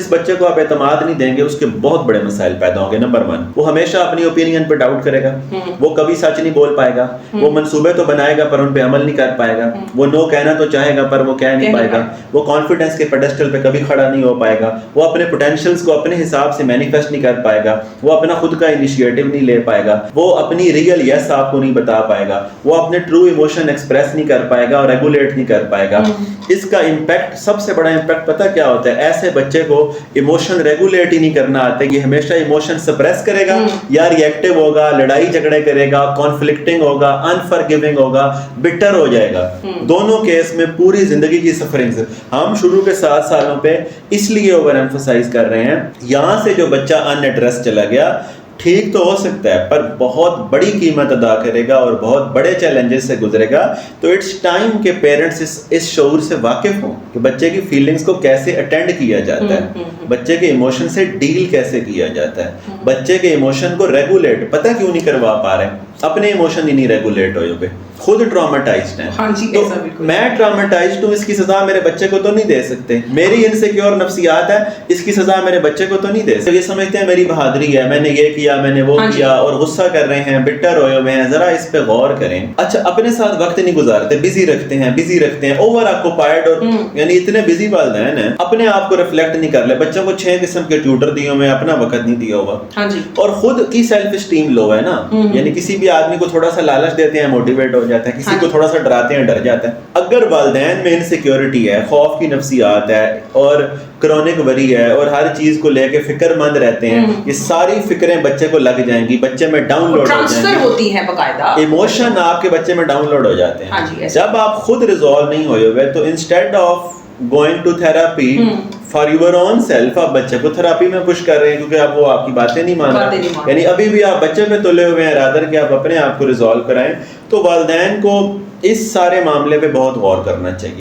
جس بچے کو آپ اعتماد نہیں دیں گے اس کے بہت بڑے مسائل پیدا ہوں گے. نمبر 1 وہ ہمیشہ اپنی اوپینین پہ ڈاؤٹ کرے گا, وہ کبھی سچ نہیں بول پائے گا, وہ منصوبے تو بنائے گا پر ان پہ عمل نہیں کر پائے گا, وہ نو کہنا تو چاہے گا پر وہ کہہ نہیں پائے گا, وہ کانفیڈنس کے پیڈسٹل پہ کبھی کھڑا نہیں ہو پائے گا, وہ اپنے پوٹینشیلز کو اپنے حساب سے مینیفیسٹ نہیں کر پائے گا, وہ اپنا خود کا انیشیٹو نہیں لے پائے گا, وہ اپنی ریئل یس آپ کو نہیں بتا پائے گا, وہ اپنے ٹرو ایموشن ایکسپریس نہیں کر پائے گا اور ریگولیٹ نہیں کر پائے گا. اس کا امپیکٹ, سب سے بڑا امپیکٹ پتہ کیا ہوتا ہے؟ ایسے بچے کو ایموشن ریگولیٹ ہی نہیں کرنا آتا, یہ ہمیشہ ایموشن سپریس کرے گا یا ری ایکٹیو ہوگا, لڑائی جھگڑے کرے گا, کانفلکٹنگ ہوگا, انفرگیونگ ہوگا, بٹر ہو جائے گا. دونوں کیس میں پوری زندگی کی سفرنگز. ہم شروع کے 7 سالوں پہ اس لیے اوور ایمفسائز کر رہے ہیں, یہاں سے جو بچہ ان ایڈریس چلا گیا ٹھیک تو ہو سکتا ہے پر بہت بڑی قیمت ادا کرے گا اور بہت بڑے چیلنجز سے گزرے گا. تو اٹس ٹائم کہ پیرنٹس اس شعور سے واقف ہوں کہ بچے کی فیلنگز کو کیسے اٹینڈ کیا جاتا ہے, بچے کے ایموشن سے ڈیل کیسے کیا جاتا ہے, بچے کے ایموشن کو ریگولیٹ پتہ کیوں نہیں کروا پا رہے ہیں, اپنے ایموشن ہی نہیں ریگولیٹ ہوئے ہوئے, خود ٹراماٹائزڈ ہیں. تو میں ٹراماٹائزڈ ہوں, اس کی سزا میرے بچے کو تو نہیں دے سکتے, میری انسیکیور نفسیات ہے, اس کی سزا میرے بچے کو تو نہیں دے سکتے. یہ سمجھتے ہیں میری بہادری ہے, میں نے یہ کیا, میں نے وہ کیا, اور غصہ کر رہے ہیں, بٹر ہوئے ہوئے ہیں. ذرا اس پہ غور کریں. اچھا اپنے ساتھ وقت نہیں گزارتے, بزی رکھتے ہیں, اوور آکوپائڈ, اور یعنی اتنے بزی والدین ہیں اپنے آپ کو ریفلیکٹ نہیں کر لے. بچوں کو 6 قسم کے ٹیوٹر دیے ہوئے, اپنا وقت نہیں دیا ہوا, اور خود کی سیلف اسٹیم لو ہے نا. یعنی کسی بھی آدمی کو تھوڑا سا لالچ دیتے ہیں موٹیویٹ ہو جاتا ہے, کسی کو تھوڑا سا ڈراتے ہیں ڈر جاتا ہے. اگر والدین میں انسیکیورٹی ہے, خوف کی نفسیات ہے, اور کرونک وری ہے, اور ہر چیز کو لے کے فکر مند رہتے ہیں, یہ ساری فکریں بچے کو لگ جائیں گی, بچے میں ڈاؤن لوڈ ہو جائیں گی, ہوتی ہے باقاعدہ ایموشن آپ کے بچے میں ڈاؤن لوڈ ہو جاتے ہیں. جب آپ خود ریزالو نہیں ہوئے ہوئے تو instead of going to therapy for your own self, آپ بچے کو تھراپی میں پش کر رہے ہیں کیونکہ اب وہ آپ کی باتیں نہیں مان رہے, یعنی ابھی بھی آپ بچے پہ تلے ہوئے ہیں رادر کہ آپ اپنے آپ کو ریزالو کرائیں. تو والدین کو اس سارے معاملے پہ بہت غور کرنا چاہیے.